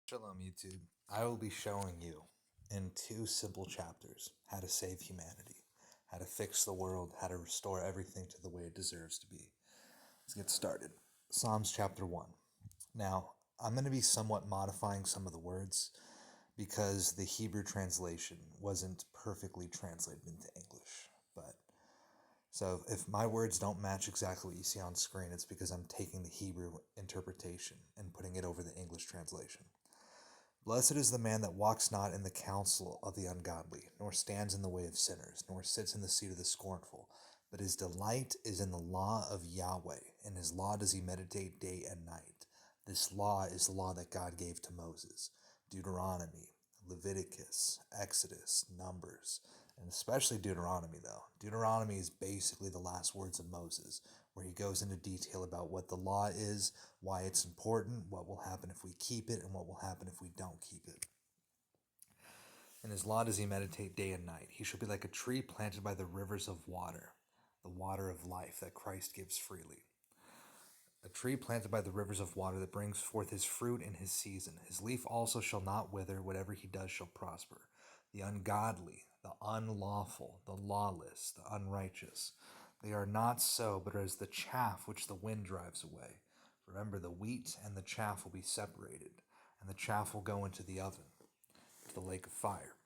Shalom, YouTube. I will be showing you in two simple chapters how to save humanity, how to fix the world, how to restore everything to the way it deserves to be. Let's get started. Psalms chapter 1. Now, I'm going to be somewhat modifying some of the words because the Hebrew translation wasn't perfectly translated into English. So if my words don't match exactly what you see on screen, it's because I'm taking the Hebrew interpretation and putting it over the English translation. Blessed is the man that walks not in the counsel of the ungodly, nor stands in the way of sinners, nor sits in the seat of the scornful. But his delight is in the law of Yahweh, and his law does he meditate day and night. This law is the law that God gave to Moses. Deuteronomy, Leviticus, Exodus, Numbers, and especially Deuteronomy, though. Deuteronomy is basically the last words of Moses, where he goes into detail about what the law is, why it's important, what will happen if we keep it, and what will happen if we don't keep it. In his law does he meditate day and night. He shall be like a tree planted by the rivers of water, the water of life that Christ gives freely. A tree planted by the rivers of water that brings forth his fruit in his season. His leaf also shall not wither. Whatever he does shall prosper. The ungodly, the unlawful, the lawless, the unrighteous, they are not so, but are as the chaff which the wind drives away. Remember, the wheat and the chaff will be separated, and the chaff will go into the oven, to the lake of fire.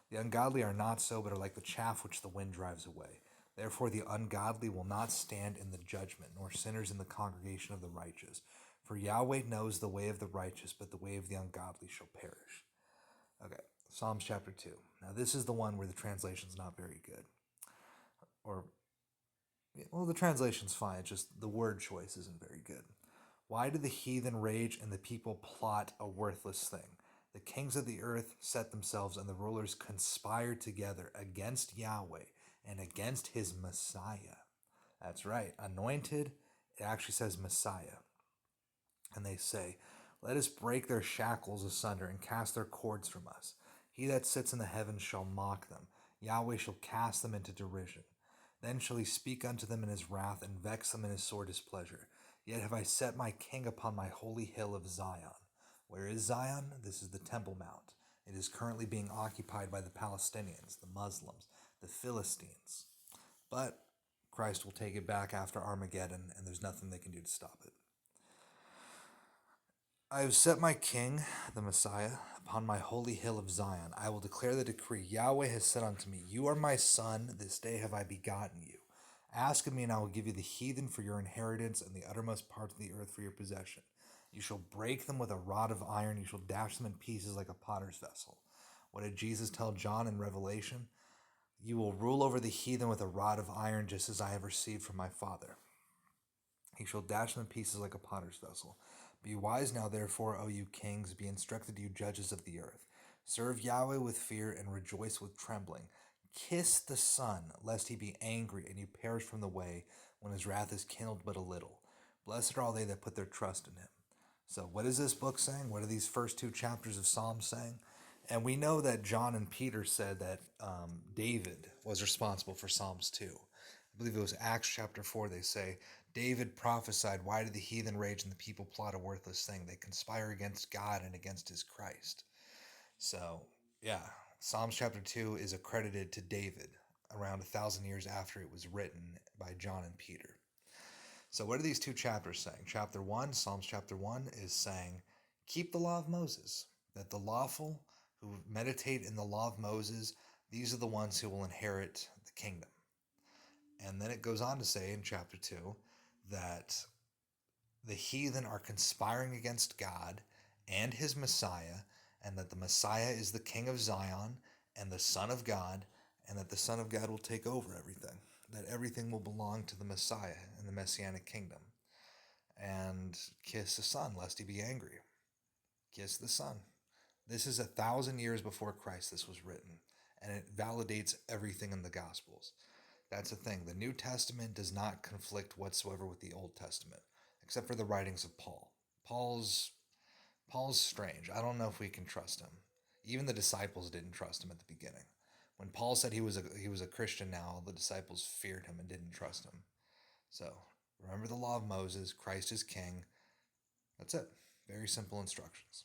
The ungodly are not so, but are like the chaff which the wind drives away. Therefore the ungodly will not stand in the judgment, nor sinners in the congregation of the righteous. For Yahweh knows the way of the righteous, but the way of the ungodly shall perish. Okay, Psalms chapter 2. Now this is the one where the translation's not very good. The translation's fine, it's just the word choice isn't very good. Why do the heathen rage and the people plot a worthless thing? The kings of the earth set themselves, and the rulers conspire together against Yahweh and against his Messiah. That's right, anointed, it actually says Messiah. And they say, let us break their shackles asunder and cast their cords from us. He that sits in the heavens shall mock them. Yahweh shall cast them into derision. Then shall he speak unto them in his wrath, and vex them in his sore displeasure. Yet have I set my king upon my holy hill of Zion. Where is Zion? This is the Temple Mount. It is currently being occupied by the Palestinians, the Muslims, the Philistines. But Christ will take it back after Armageddon, and there's nothing they can do to stop it. I have set my king, the Messiah, upon my holy hill of Zion. I will declare the decree. Yahweh has said unto me, you are my son, this day have I begotten you. Ask of me, and I will give you the heathen for your inheritance, and the uttermost parts of the earth for your possession. You shall break them with a rod of iron, you shall dash them in pieces like a potter's vessel. What did Jesus tell John in Revelation? You will rule over the heathen with a rod of iron, just as I have received from my Father. He shall dash them in pieces like a potter's vessel. Be wise now, therefore, O you kings, be instructed, you judges of the earth. Serve Yahweh with fear and rejoice with trembling. Kiss the Son, lest he be angry and you perish from the way when his wrath is kindled but a little. Blessed are all they that put their trust in him. So what is this book saying? What are these first two chapters of Psalms saying? And we know that John and Peter said that David was responsible for Psalms 2. I believe it was Acts chapter 4. They say, David prophesied, why do the heathen rage and the people plot a worthless thing? They conspire against God and against his Christ. So, yeah, Psalms chapter 2 is accredited to David around 1,000 years after it was written by John and Peter. So what are these two chapters saying? Chapter 1, Psalms chapter 1, is saying, keep the law of Moses, that the lawful who meditate in the law of Moses, these are the ones who will inherit the kingdom. And then it goes on to say in chapter 2 that the heathen are conspiring against God and his Messiah, and that the Messiah is the King of Zion and the Son of God, and that the Son of God will take over everything, that everything will belong to the Messiah in the Messianic kingdom. And kiss the Son, lest he be angry. Kiss the Son. This is 1,000 years before Christ this was written, and it validates everything in the Gospels. That's the thing. The New Testament does not conflict whatsoever with the Old Testament, except for the writings of Paul. Paul's strange. I don't know if we can trust him. Even the disciples didn't trust him at the beginning. When Paul said he was a Christian now, all the disciples feared him and didn't trust him. So remember the law of Moses. Christ is king. That's it. Very simple instructions.